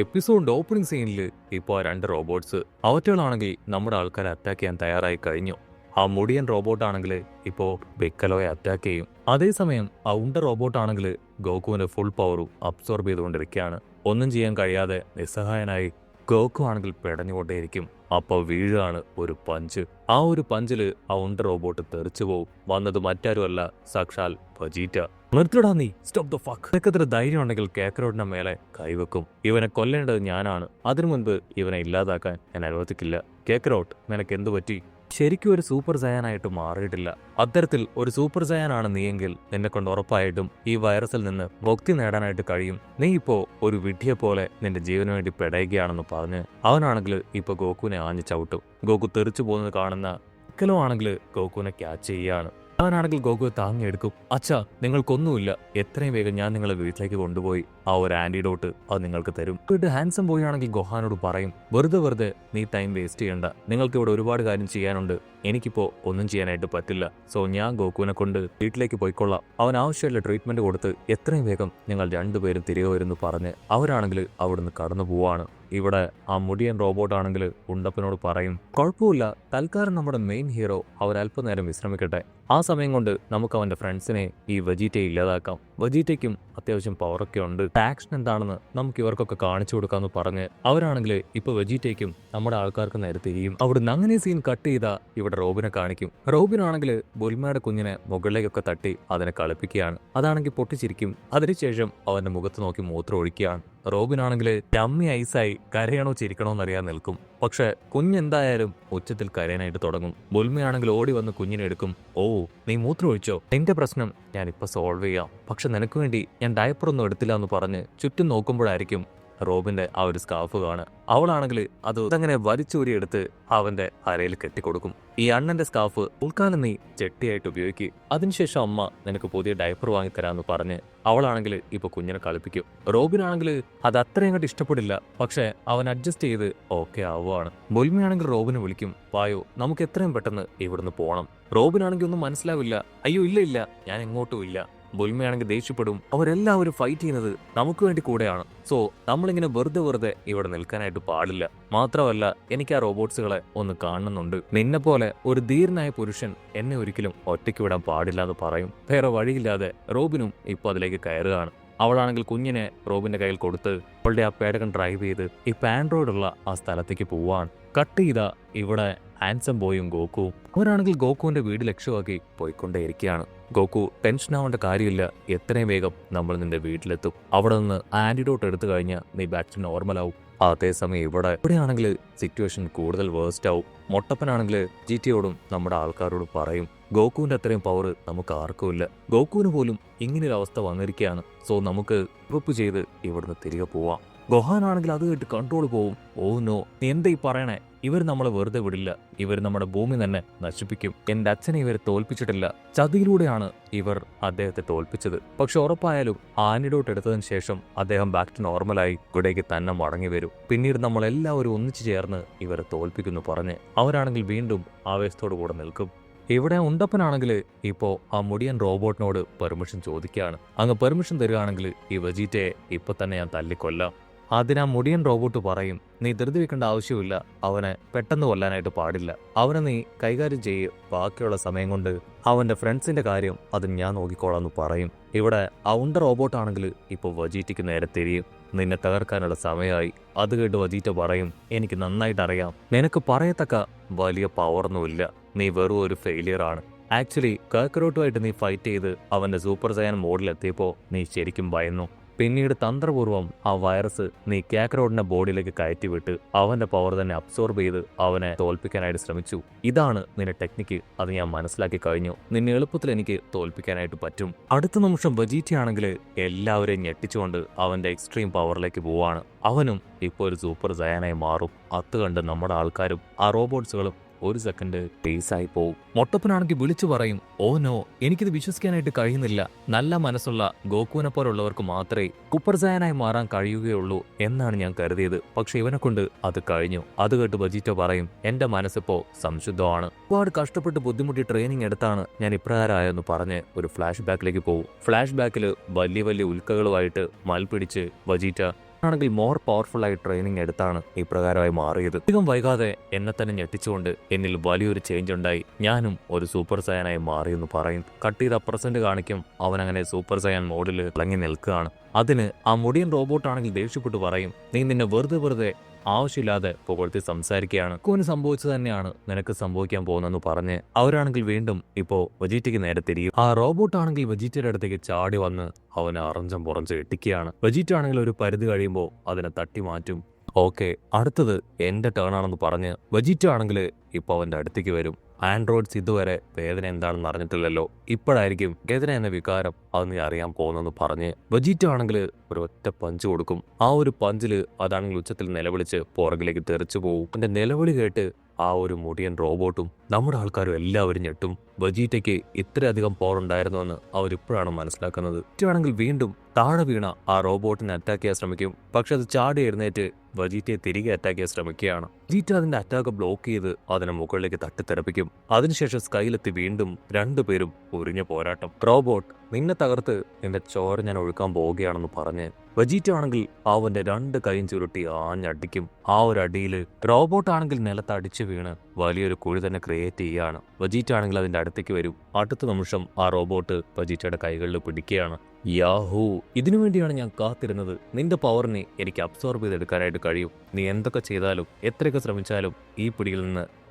എപ്പിസോഡിന്റെ opening സീനിൽ ഇപ്പോൾ രണ്ട് റോബോട്ട്സ് അവറ്റകളാണെങ്കിൽ നമ്മുടെ ആൾക്കാരെ അറ്റാക്ക് ചെയ്യാൻ തയ്യാറായി കഴിഞ്ഞു. ആ മുടിയൻ റോബോട്ടാണെങ്കിൽ ഇപ്പോൾ ബെക്കലോയെ അറ്റാക്ക് ചെയ്യും. അതേസമയം ആ ഉണ്ട റോബോട്ടാണെങ്കിൽ ഗോകുവിന്റെ ഫുൾ പവറും അബ്സോർബ് ചെയ്തുകൊണ്ടിരിക്കുകയാണ്. ഒന്നും ചെയ്യാൻ കഴിയാതെ നിസ്സഹായനായി ഗോകു ആണെങ്കിൽ പെടഞ്ഞുകൊണ്ടേയിരിക്കും. അപ്പോൾ വീഴാണ് ഒരു പഞ്ച്. ആ ഒരു പഞ്ചില് ആ ഉണ്ട റോബോട്ട് തെറിച്ചു പോവും. വന്നത് മറ്റാരുമല്ല, സാക്ഷാൽ വജീറ്റ. നിർത്തിടാ നീ, സ്റ്റോപ്പ് ദ ഫക്ക്. നിനക്കത്ര ധൈര്യം ഉണ്ടെങ്കിൽ കേക്കറോട്ടിന്റെ മേലെ കൈവെക്കും. ഇവനെ കൊല്ലേണ്ടത് ഞാനാണ്. അതിനു മുൻപ് ഇവനെ ഇല്ലാതാക്കാൻ ഞാൻ അനുവദിക്കില്ല. കേക്കറോട്ട്, നിനക്ക് എന്തു പറ്റി? ശരിക്കും ഒരു സൂപ്പർ സയാനായിട്ട് മാറിയിട്ടില്ല. അത്തരത്തിൽ ഒരു സൂപ്പർ സയാനാണ് നീയെങ്കിൽ നിന്നെ കൊണ്ട് ഉറപ്പായിട്ടും ഈ വൈറസിൽ നിന്ന് മുക്തി നേടാനായിട്ട് കഴിയും. നീ ഇപ്പോ ഒരു വിഡ്ഢിയെ പോലെ നിന്റെ ജീവന് വേണ്ടി പെടയുകയാണെന്ന് പറഞ്ഞ് അവനാണെങ്കിൽ ഇപ്പൊ ഗോകുവിനെ ആഞ്ഞു ചവിട്ടും. ഗോകു തെറിച്ചു പോകുന്നത് കാണുന്ന ഇക്കലോ ആണെങ്കിൽ ഗോകുവിനെ ക്യാച്ച് ചെയ്യാണ്. അവനാണെങ്കിൽ ഗോകുയെ താങ്ങിയെടുക്കും. അച്ഛാ, നിങ്ങൾക്കൊന്നുമില്ല, എത്രയും വേഗം ഞാൻ നിങ്ങളെ വീട്ടിലേക്ക് കൊണ്ടുപോയി ആ ഒരു ആന്റിഡോട്ട് അത് നിങ്ങൾക്ക് തരും. വീട്ട് ഹാൻസം ബോയ് ആണെങ്കിൽ ഗോഹാനോട് പറയും, വെറുതെ നീ ടൈം വേസ്റ്റ് ചെയ്യണ്ട. നിങ്ങൾക്ക് ഇവിടെ ഒരുപാട് കാര്യം ചെയ്യാനുണ്ട്. എനിക്കിപ്പോ ഒന്നും ചെയ്യാനായിട്ട് പറ്റില്ല. സോ ഞാൻ ഗോകുവിനെ കൊണ്ട് വീട്ടിലേക്ക് പോയിക്കൊള്ളാം. അവൻ ആവശ്യമുള്ള ട്രീറ്റ്മെന്റ് കൊടുത്ത് എത്രയും വേഗം നിങ്ങൾ രണ്ടുപേരും തിരികെ വരുന്നു പറഞ്ഞ് അവരാണെങ്കിൽ അവിടുന്ന് കടന്നു പോവാണ്. ഇവിടെ ആ മുടിയൻ റോബോട്ടാണെങ്കിൽ ഉണ്ടപ്പനോട് പറയും, കുഴപ്പമില്ല, തൽക്കാലം നമ്മുടെ മെയിൻ ഹീറോ അവരല്പനേരം വിശ്രമിക്കട്ടെ. ആ സമയം കൊണ്ട് നമുക്ക് അവന്റെ ഫ്രണ്ട്സിനെ ഈ വജീറ്റയെ ഇല്ലാതാക്കാം. വജീറ്റയ്ക്കും അത്യാവശ്യം പവറൊക്കെ ഉണ്ട്. ആക്ഷൻ എന്താണെന്ന് നമുക്ക് ഇവർക്കൊക്കെ കാണിച്ചു കൊടുക്കാന്ന് പറഞ്ഞ് അവരാണെങ്കിൽ ഇപ്പൊ വജീറ്റയ്ക്കും നമ്മുടെ ആൾക്കാർക്ക് നേരെ തിരിയും. അവിടുന്ന് അങ്ങനെ സീൻ കട്ട് ചെയ്താ ഇവിടെ റോബിനെ കാണിക്കും. റോബിനാണെങ്കിൽ ബുൽമയുടെ കുഞ്ഞിനെ മുകളിലേക്കൊക്കെ തട്ടി അതിനെ കളിപ്പിക്കുകയാണ്. അതാണെങ്കിൽ പൊട്ടിച്ചിരിക്കും. അതിനുശേഷം അവന്റെ മുഖത്ത് നോക്കി മൂത്രം ഒഴിക്കുകയാണ്. റോബിനാണെങ്കിൽ ഡമ്മി ഐസായി കരയണോ ചിരിക്കണോ എന്നറിയാൻ നിൽക്കും. പക്ഷെ കുഞ്ഞെന്തായാലും ഉച്ചത്തിൽ കരയാനായിട്ട് തുടങ്ങും. ബുൽമയാണെങ്കിൽ ഓടി വന്ന് കുഞ്ഞിനെ എടുക്കും. ഓ, നീ മൂത്രം ഒഴിച്ചോ? നിന്റെ പ്രശ്നം ഞാൻ ഇപ്പൊ സോൾവ് ചെയ്യാം. പക്ഷെ നിനക്ക് വേണ്ടി ഞാൻ ഡയപ്പറൊന്നും എടുത്തില്ല എന്ന് പറഞ്ഞ് ചുറ്റും നോക്കുമ്പോഴായിരിക്കും റോബിന്റെ ആ ഒരു സ്കാർഫ് കാണുക. അവളാണെങ്കിൽ അത് അങ്ങനെ വലിച്ചൂരിയെടുത്ത് അവന്റെ അരയിൽ കെട്ടിക്കൊടുക്കും. ഈ അണ്ണന്റെ സ്കാർഫ് ഉൾക്കാലം നീ ചെട്ടിയായിട്ട് ഉപയോഗിക്കുക. അതിനുശേഷം അമ്മ നിനക്ക് പുതിയ ഡയപ്പർ വാങ്ങിത്തരാന്ന് പറഞ്ഞ് അവളാണെങ്കിൽ ഇപ്പൊ കുഞ്ഞിനെ കളിപ്പിക്കും. റോബിനാണെങ്കിൽ അത് അത്രയും അങ്ങോട്ട് ഇഷ്ടപ്പെടില്ല. പക്ഷെ അവൻ അഡ്ജസ്റ്റ് ചെയ്ത് ഓക്കെ ആവുകയാണ്. ബുൽമയാണെങ്കിൽ റോബിനെ വിളിക്കും, വായോ, നമുക്ക് എത്രയും പെട്ടെന്ന് ഇവിടുന്ന് പോകണം. റോബിനാണെങ്കിൽ ഒന്നും മനസ്സിലാവില്ല. അയ്യോ ഇല്ല, ഞാൻ എങ്ങോട്ടും ഇല്ല. ബുൽമയാണെങ്കിൽ ദേഷ്യപ്പെടും. അവരെല്ലാവരും ഫൈറ്റ് ചെയ്യുന്നത് നമുക്ക് വേണ്ടി കൂടെയാണ്. സോ നമ്മളിങ്ങനെ വെറുതെ ഇവിടെ നിൽക്കാനായിട്ട് പാടില്ല. മാത്രമല്ല, എനിക്ക് ആ റോബോട്ട്സുകളെ ഒന്ന് കാണുന്നുണ്ട്. നിന്നെ പോലെ ഒരു ധീരനായ പുരുഷൻ എന്നെ ഒരിക്കലും ഒറ്റയ്ക്ക് വിടാൻ പാടില്ല എന്ന് പറയും. വേറെ വഴിയില്ലാതെ റോബിനും ഇപ്പൊ അതിലേക്ക് കയറുകയാണ്. അവളാണെങ്കിൽ കുഞ്ഞിനെ റോബിന്റെ കയ്യിൽ കൊടുത്ത് അവളുടെ ആ പേടകം ഡ്രൈവ് ചെയ്ത് ഇപ്പൊ ആൻഡ്രോയിഡുള്ള ആ സ്ഥലത്തേക്ക് പോവാണ്. കട്ട് ചെയ്ത ഇവിടെ ഹാൻസം ബോയും ഗോകുവും അവരാണെങ്കിൽ ഗോകുവിന്റെ വീട് ലക്ഷ്യമാക്കി പോയിക്കൊണ്ടേയിരിക്കുകയാണ്. ഗോകു ടെൻഷൻ ആവേണ്ട കാര്യമില്ല, എത്രയും വേഗം നമ്മൾ നിന്റെ വീട്ടിലെത്തും. അവിടെ നിന്ന് ആന്റിഡോട്ട് എടുത്തു കഴിഞ്ഞാൽ നീ ബാക്ക് ടു നോർമൽ ആവും. അതേസമയം ഇവിടെയാണെങ്കിൽ സിറ്റുവേഷൻ കൂടുതൽ വേഴ്സ്റ്റ് ആവും. മൊട്ടപ്പനാണെങ്കിൽ ജിറ്റിയോടും നമ്മുടെ ആൾക്കാരോടും പറയും, ഗോകുവിന്റെ അത്രയും പവർ നമുക്ക് ആർക്കുമില്ല. ഗോകുവിന് പോലും ഇങ്ങനൊരു അവസ്ഥ വന്നിരിക്കുകയാണ്. സോ നമുക്ക് ഗ്രൂപ്പ് ചെയ്ത് ഇവിടുന്ന് തിരികെ പോവാം. ഗോഹാനാണെങ്കിൽ അത് കേട്ട് കൺട്രോൾ പോവും. ഓ നോ, നീ എന്താ ഈ പറയണേ? ഇവർ നമ്മളെ വെറുതെ വിടില്ല. ഇവർ നമ്മുടെ ഭൂമി തന്നെ നശിപ്പിക്കും. എന്റെ അച്ഛനെ ഇവരെ തോൽപ്പിച്ചിട്ടില്ല. ചതിയിലൂടെയാണ് ഇവർ അദ്ദേഹത്തെ തോൽപ്പിച്ചത്. പക്ഷെ ഉറപ്പായാലും ആന്റിഡോട്ട് എടുത്തതിന് ശേഷം അദ്ദേഹം ബാക്ക് ടു നോർമലായി ഇവിടേക്ക് തന്നെ മടങ്ങി വരും. പിന്നീട് നമ്മളെല്ലാവരും ഒന്നിച്ചു ചേർന്ന് ഇവരെ തോൽപ്പിക്കുന്നു പറഞ്ഞ് അവരാണെങ്കിൽ വീണ്ടും ആവേശത്തോടു കൂടെ നിൽക്കും. ഇവിടെ ഉണ്ടപ്പനാണെങ്കിൽ ഇപ്പോ ആ മുടിയൻ റോബോട്ടിനോട് പെർമിഷൻ ചോദിക്കുകയാണ്. അങ്ങ് പെർമിഷൻ തരികയാണെങ്കിൽ ഈ വജീറ്റയെ ഇപ്പൊ തന്നെ ഞാൻ തല്ലിക്കൊല്ലാം. അതിനാ മുടിയൻ റോബോട്ട് പറയും, നീ ധൃതി വെക്കേണ്ട ആവശ്യമില്ല. അവനെ പെട്ടെന്ന് കൊല്ലാനായിട്ട് പാടില്ല. അവനെ നീ കൈകാര്യം ചെയ്യ്. ബാക്കിയുള്ള സമയം കൊണ്ട് അവന്റെ ഫ്രണ്ട്സിന്റെ കാര്യം അത് ഞാൻ നോക്കിക്കോളാന്ന് പറയും. ഇവിടെ ആ ഉണ്ട റോബോട്ടാണെങ്കിൽ ഇപ്പൊ വജീറ്റയ്ക്ക് നേരെ തിരിയും. നിന്നെ തകർക്കാനുള്ള സമയമായി. അത് കേട്ട് വജീറ്റ പറയും, എനിക്ക് നന്നായിട്ട് അറിയാം, നിനക്ക് പറയത്തക്ക വലിയ പവറൊന്നുമില്ല. നീ വെറും ഒരു ഫെയിലിയർ ആണ്. ആക്ച്വലി കാക്കറോട്ടുമായിട്ട് നീ ഫൈറ്റ് ചെയ്ത് അവന്റെ സൂപ്പർ സയൻ മോഡിലെത്തിയപ്പോ നീ ശരിക്കും ഭയന്നു. പിന്നീട് തന്ത്രപൂർവ്വം ആ വൈറസ് നീ കാക്കറോട്ടിന്റെ ബോഡിയിലേക്ക് കയറ്റിവിട്ട് അവന്റെ പവർ തന്നെ അബ്സോർബ് ചെയ്ത് അവനെ തോൽപ്പിക്കാനായിട്ട് ശ്രമിച്ചു. ഇതാണ് നിന്റെ ടെക്നിക്ക്. അത് ഞാൻ മനസ്സിലാക്കി കഴിഞ്ഞു. നിന്നെ എളുപ്പത്തിൽ എനിക്ക് തോൽപ്പിക്കാനായിട്ട് പറ്റും. അടുത്ത നിമിഷം വജീറ്റയാണെങ്കിൽ എല്ലാവരെയും ഞെട്ടിച്ചുകൊണ്ട് അവന്റെ എക്സ്ട്രീം പവറിലേക്ക് പോവാണ്. അവനും ഇപ്പോൾ ഒരു സൂപ്പർ സയാനായി മാറും. അത് കണ്ട് നമ്മുടെ ആൾക്കാരും ആ റോബോട്ട്സുകളും ഒരു സെക്കൻഡ് പേസായി പോവും. മൊട്ടപ്പനാണെങ്കിൽ വിളിച്ചു പറയും, ഓ നോ, എനിക്കിത് വിശ്വസിക്കാനായിട്ട് കഴിയുന്നില്ല. നല്ല മനസ്സുള്ള ഗോകുവിനെ പോലുള്ളവർക്ക് മാത്രമേ സൂപ്പർ സയാനായി മാറാൻ കഴിയുകയുള്ളൂ എന്നാണ് ഞാൻ കരുതിയത്. പക്ഷെ ഇവനെ കൊണ്ട് അത് കഴിഞ്ഞു. അത് കേട്ട് വജീറ്റ പറയും, എന്റെ മനസ്സിപ്പോ സംശുദ്ധമാണ്. ഒരുപാട് കഷ്ടപ്പെട്ട് ബുദ്ധിമുട്ടി ട്രെയിനിങ് എടുത്താണ് ഞാൻ ഇപ്രകാരമായെന്ന് പറഞ്ഞ് ഒരു ഫ്ലാഷ് ബാക്കിലേക്ക് പോകും. ഫ്ലാഷ് ബാക്കിൽ വലിയ ഉൽക്കകളുമായിട്ട് മൽപിടിച്ച് വജീറ്റ ആണെങ്കിൽ മോർ പവർഫുൾ ആയി ട്രെയിനിങ് എടുത്താണ് ഇപ്രകാരമായി മാറിയത്. അധികം വൈകാതെ എന്നെ തന്നെ ഞെട്ടിച്ചുകൊണ്ട് എന്നിൽ വലിയൊരു ചേഞ്ച് ഉണ്ടായി. ഞാനും ഒരു സൂപ്പർ സയനായി മാറിയെന്ന് പറയും. കട്ട് ചെയ്ത പ്രസന്റ് കാണിക്കും. അവൻ അങ്ങനെ സൂപ്പർ സയൻ മോഡിൽ ഇളങ്ങി നിൽക്കുകയാണ്. അതിന് ആ മുടിയൻ റോബോട്ട് ആണെങ്കിൽ ദേഷ്യപ്പെട്ട് പറയും, നീ നിന്നെ വെറുതെ ആവശ്യമില്ലാതെ പുകഴ്ത്തി സംസാരിക്കുകയാണ്. കോന് സംഭവിച്ചത് തന്നെയാണ് നിനക്ക് സംഭവിക്കാൻ പോകുന്നെന്ന് പറഞ്ഞ് അവരാണെങ്കിൽ വീണ്ടും ഇപ്പോ വെജീറ്റയ്ക്ക് നേരെ തിരിയും. ആ റോബോട്ട് ആണെങ്കിൽ വെജീറ്റയുടെ അടുത്തേക്ക് ചാടി വന്ന് അവനെ അറഞ്ചം പുറഞ്ച് ഇട്ടിക്കുകയാണ്. വെജീറ്റ ആണെങ്കിൽ ഒരു പരിധി കഴിയുമ്പോൾ അതിനെ തട്ടി മാറ്റും. ഓക്കെ, അടുത്തത് എന്റെ ടേൺ ആണെന്ന് പറഞ്ഞ് വെജീറ്റ ആണെങ്കിൽ ഇപ്പൊ അവന്റെ അടുത്തേക്ക് വരും. ആൻഡ്രോയിഡ്സ് ഇതുവരെ വേദന എന്താണെന്ന് അറിഞ്ഞിട്ടില്ലല്ലോ, ഇപ്പോഴായിരിക്കും വേദന എന്ന വികാരം അത് നീ അറിയാൻ പോകുന്നെന്ന് പറഞ്ഞ് വെജീറ്റ ആണെങ്കിൽ ഒരു ഒറ്റ പഞ്ച് കൊടുക്കും. ആ ഒരു പഞ്ചില് അതാണെങ്കിൽ ഉച്ചത്തിൽ നിലവിളിച്ച് പുറകിലേക്ക് തെറിച്ചു പോകും. എന്റെ നിലവിളി കേട്ട് ആ ഒരു മുടിയൻ റോബോട്ടും നമ്മുടെ ആൾക്കാരും എല്ലാവരും ഞെട്ടും. വെജീറ്റയ്ക്ക് ഇത്രയധികം പവർ ഉണ്ടായിരുന്നുവെന്ന് അവരിപ്പോഴാണ് മനസ്സിലാക്കുന്നത്. ആണെങ്കിൽ വീണ്ടും താഴെ വീണ ആ റോബോട്ടിനെ അറ്റാക്ക് ചെയ്യാൻ ശ്രമിക്കും. പക്ഷെ അത് ചാടി എഴുന്നേറ്റ് വെജീറ്റയെ തിരികെ അറ്റാക്ക് ചെയ്യാൻ ശ്രമിക്കുകയാണ്. വെജീറ്റ അതിന്റെ അറ്റാക്ക് ബ്ലോക്ക് ചെയ്ത് അതിനെ മുകളിലേക്ക് തട്ടിത്തെറിപ്പിക്കും. അതിനുശേഷം സ്കൈയിലെത്തി വീണ്ടും രണ്ടുപേരും ഉരിഞ്ഞ പോരാട്ടം. റോബോട്ട്, നിന്നെ തകർത്ത് നിന്റെ ചോര ഞാൻ ഒഴുക്കാൻ പോവുകയാണെന്ന് പറഞ്ഞ് വെജീറ്റ ആണെങ്കിൽ അവന്റെ രണ്ട് കൈയും ചുരുട്ടി ആഞ്ഞടിക്കും. ആ ഒരു അടിയില് റോബോട്ട് ആണെങ്കിൽ നിലത്ത് അടിച്ചു വീണ് വലിയൊരു കുഴി തന്നെ ക്രിയേറ്റ് ചെയ്യുകയാണ്. വെജീറ്റ ആണെങ്കിൽ അതിന്റെ അടുത്തേക്ക് വരും. അടുത്ത നിമിഷം ആ റോബോട്ട് വെജീറ്റയുടെ കൈകളിൽ പിടിക്കുകയാണ്. യാഹൂ, ഇതിനു വേണ്ടിയാണ് ഞാൻ കാത്തിരുന്നത്. നിന്റെ പവറിനെ എനിക്ക് അബ്സോർബ് ചെയ്തെടുക്കാനായിട്ട് കഴിയും. നീ എന്തൊക്കെ ചെയ്താലും എത്രയൊക്കെ ശ്രമിച്ചാലും ഈ പിടിയിൽ നിന്ന്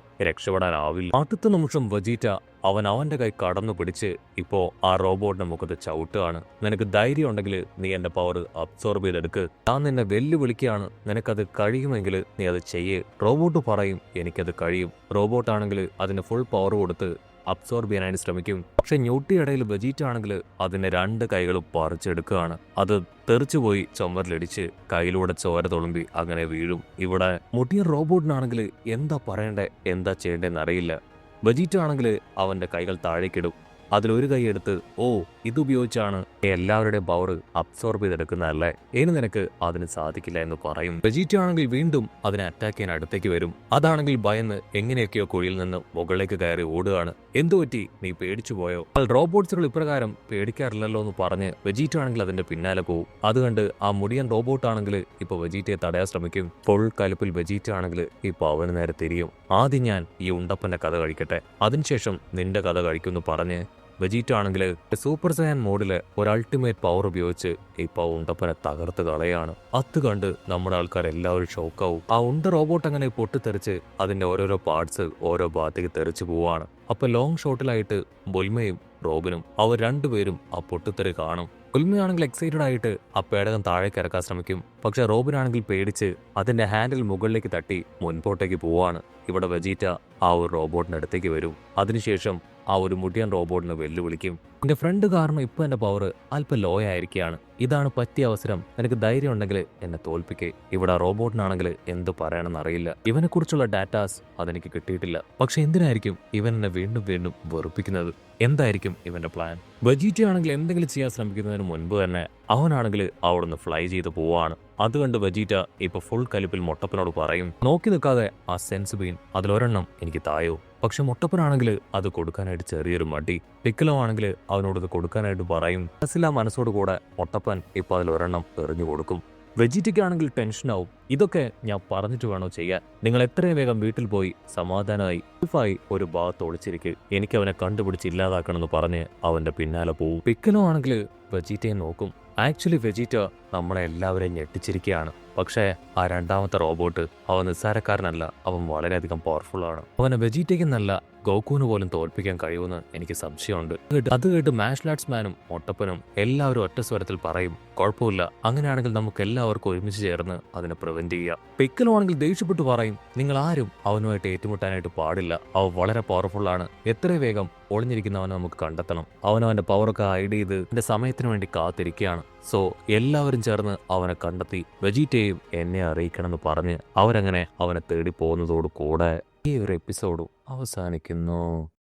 രക്ഷപ്പെടാനാവില്ല. അടുത്ത നിമിഷം വെജീറ്റ അവന്റെ കൈ കടന്നു പിടിച്ച് ഇപ്പോ ആ റോബോട്ടിന്റെ മുഖത്ത് ചവിട്ടുകയാണ്. നിനക്ക് ധൈര്യം ഉണ്ടെങ്കിൽ നീ എന്റെ പവർ അബ്സോർബ് ചെയ്തെടുക്ക്. ഞാൻ നിന്നെ വെല്ലുവിളിക്കുകയാണ്. നിനക്കത് കഴിയുമെങ്കിൽ നീ അത് ചെയ്യേ. റോബോട്ട് പറയും, എനിക്കത് കഴിയും. റോബോട്ടാണെങ്കിൽ അതിന് ഫുൾ പവർ കൊടുത്ത് അബ്സോർബ് ചെയ്യാനായിട്ട് ശ്രമിക്കും. പക്ഷെ ഞൊട്ടിയിടയിൽ വെജീറ്റ ആണെങ്കിൽ അതിന്റെ രണ്ട് കൈകളും പറിച്ചെടുക്കുകയാണ്. അത് തെറിച്ചുപോയി ചുമരിലിടിച്ച് കയ്യിലൂടെ ചോര തുളുമ്പി അങ്ങനെ വീഴും. ഇവിടെ മുടിയൻ റോബോട്ടിനാണെങ്കിൽ എന്താ പറയണ്ടേ എന്താ ചെയ്യേണ്ടതെന്ന് അറിയില്ല. വെജീറ്റ ആണെങ്കിൽ അവന്റെ കൈകൾ താഴേക്കിടും. അതിലൊരു കൈ എടുത്ത്, ഓ ഇതുപയോഗിച്ചാണ് എല്ലാവരുടെയും പവർ അബ്സോർബ് ചെയ്തെടുക്കുന്നതല്ലേ, ഇനി നിനക്ക് അതിന് സാധിക്കില്ല എന്ന് പറയും. വെജീറ്റ ആണെങ്കിൽ വീണ്ടും അതിനെ അറ്റാക്ക് ചെയ്യാൻ അടുത്തേക്ക് വരും. അതാണെങ്കിൽ ഭയന്ന് എങ്ങനെയൊക്കെയോ കുഴിയിൽ നിന്ന് മുകളിലേക്ക് കയറി ഓടുകയാണ്. എന്തുപറ്റി, നീ പേടിച്ചു പോയോ? റോബോട്ട്സുകൾ ഇപ്രകാരം പേടിക്കാറില്ലല്ലോ എന്ന് പറഞ്ഞ് വെജീറ്റ ആണെങ്കിൽ അതിന്റെ പിന്നാലെ പോകും. അതുകണ്ട് ആ മുടിയൻ റോബോട്ട് ആണെങ്കിൽ ഇപ്പൊ വെജീറ്റയെ തടയാൻ ശ്രമിക്കും. ഫുൾ കലിപ്പിൽ വെജീറ്റ ആണെങ്കിൽ ഇപ്പൊ അവന് നേരെ തിരിയും. ആദ്യം ഞാൻ ഈ ഉണ്ടപ്പന്റെ കഥ കഴിക്കട്ടെ, അതിനുശേഷം നിന്റെ കഥ കഴിക്കുമെന്ന് പറഞ്ഞ് വെജീറ്റ ആണെങ്കിൽ സൂപ്പർ സയൻ മോഡില് ഒരു അൾട്ടിമേറ്റ് പവർ ഉപയോഗിച്ച് ഇപ്പൊ ഉണ്ടപ്പനെ തകർത്ത് കളയാണ്. അത് കണ്ട് നമ്മുടെ ആൾക്കാർ എല്ലാവരും ഷോക്കാവും. ആ ഉണ്ട റോബോട്ട് അങ്ങനെ പൊട്ടിത്തെറിച്ച് അതിന്റെ ഓരോരോ പാർട്സ് ഓരോ ഭാഗത്തേക്ക് തെറിച്ചു പോവാണ്. അപ്പൊ ലോങ് ഷോട്ടിലായിട്ട് ബുൽമയും റോബിനും അവർ രണ്ടുപേരും ആ പൊട്ടിത്തെറി കാണും. ബുൽമയാണെങ്കിൽ എക്സൈറ്റഡ് ആയിട്ട് ആ പേടകം താഴേക്ക് ഇറക്കാൻ ശ്രമിക്കും. പക്ഷെ റോബിനാണെങ്കിൽ പേടിച്ച് അതിന്റെ ഹാൻഡിൽ മുകളിലേക്ക് തട്ടി മുൻപോട്ടേക്ക് പോവാണ്. ഇവിടെ വെജീറ്റ ആ ഒരു റോബോട്ടിന്റെ അടുത്തേക്ക് വരും. അതിനുശേഷം ആ ഒരു മുടിയൻ റോബോട്ടിനെ വെല്ലുവിളിക്കും. എന്റെ ഫ്രണ്ട് കാരണം ഇപ്പൊ എന്റെ പവർ അല്പം ലോ ആയിരിക്കുകയാണ്. ഇതാണ് പറ്റിയ അവസരം. എനിക്ക് ധൈര്യം ഉണ്ടെങ്കിൽ എന്നെ തോൽപ്പിക്കേ. ഇവിടെ റോബോട്ടിനാണെങ്കിൽ എന്ത് പറയണമെന്ന് അറിയില്ല. ഇവനെ കുറിച്ചുള്ള ഡാറ്റാസ് അതെനിക്ക് കിട്ടിയിട്ടില്ല. പക്ഷെ എന്തിനായിരിക്കും ഇവൻ എന്നെ വീണ്ടും വീണ്ടും വെറുപ്പിക്കുന്നത്? എന്തായിരിക്കും ഇവന്റെ പ്ലാൻ? വെജീറ്റ ആണെങ്കിൽ എന്തെങ്കിലും ചെയ്യാൻ ശ്രമിക്കുന്നതിന് മുൻപ് തന്നെ അവനാണെങ്കിൽ അവിടുന്ന് ഫ്ലൈ ചെയ്ത് പോവാണ്. അതുകണ്ട് വെജീറ്റ ഇപ്പൊ ഫുൾ കലിപ്പിൽ മുട്ടപ്പനോട് പറയും, നോക്കി നിൽക്കാതെ ആ സെൻസ് ബീൻ അതിലൊരെണ്ണം എനിക്ക് തായോ. പക്ഷെ മുട്ടപ്പനാണെങ്കിൽ അത് കൊടുക്കാനായിട്ട് ചെറിയൊരു മടി. പിക്കലോ ആണെങ്കിൽ അവനോട് ഇത് കൊടുക്കാനായിട്ട് പറയും. മനസ്സോട് കൂടെ മുട്ടപ്പൻ ഇപ്പൊ അതിലൊരെണ്ണം എറിഞ്ഞു കൊടുക്കും. വെജീറ്റയ്ക്കാണെങ്കിൽ ടെൻഷനാവും. ഇതൊക്കെ ഞാൻ പറഞ്ഞിട്ട് വേണോ ചെയ്യാൻ? നിങ്ങൾ എത്രയും വേഗം വീട്ടിൽ പോയി സമാധാനമായി സേഫായി ഒരു ഭാഗത്ത് ഒളിച്ചിരിക്കുക. എനിക്ക് അവനെ കണ്ടുപിടിച്ച് ഇല്ലാതാക്കണമെന്ന് പറഞ്ഞ് അവന്റെ പിന്നാലെ പോവും. പിക്കലോ ആണെങ്കിൽ വെജീറ്റയെ നോക്കും. ആക്ച്വലി വെജീറ്റ നമ്മളെ എല്ലാവരെയും ഞെട്ടിച്ചിരിക്കുകയാണ്. പക്ഷേ ആ രണ്ടാമത്തെ റോബോട്ട് അവൻ നിസ്സാരക്കാരനല്ല, അവൻ വളരെയധികം പവർഫുൾ ആണ്. അവനെ വെജീറ്റയ്ക്ക് നല്ല ഗോക്കുവിന് പോലും തോൽപ്പിക്കാൻ കഴിയുമെന്ന് എനിക്ക് സംശയമുണ്ട്. അത് കേട്ട് മാർഷൽ ആർട്സ് മാനും ഒട്ടപ്പനും എല്ലാവരും ഒറ്റ സ്വരത്തിൽ പറയും, കുഴപ്പമില്ല, അങ്ങനെയാണെങ്കിൽ നമുക്ക് എല്ലാവർക്കും ഒരുമിച്ച് ചേർന്ന് അതിനെ പ്രിവെന്റ് ചെയ്യാം. പിക്കലോ ആണെങ്കിൽ ദേഷ്യപ്പെട്ട് പറയും, നിങ്ങൾ ആരും അവനുമായിട്ട് ഏറ്റുമുട്ടാനായിട്ട് പാടില്ല. അവൻ വളരെ പവർഫുൾ ആണ്. എത്രയും വേഗം ഒളിഞ്ഞിരിക്കുന്നവനെ നമുക്ക് കണ്ടെത്തണം. അവനവന്റെ പവറൊക്കെ ഹൈഡ് ചെയ്ത് എന്റെ സമയത്തിന് വേണ്ടി കാത്തിരിക്കുകയാണ്. സോ എല്ലാവരും ചേർന്ന് അവനെ കണ്ടെത്തി വെജീറ്റയെയും എന്നെ അറിയിക്കണമെന്ന് പറഞ്ഞ് അവരങ്ങനെ അവനെ തേടി പോകുന്നതോടു കൂടെ ഈ ഒരു എപ്പിസോഡ് അവസാനിക്കുന്നു.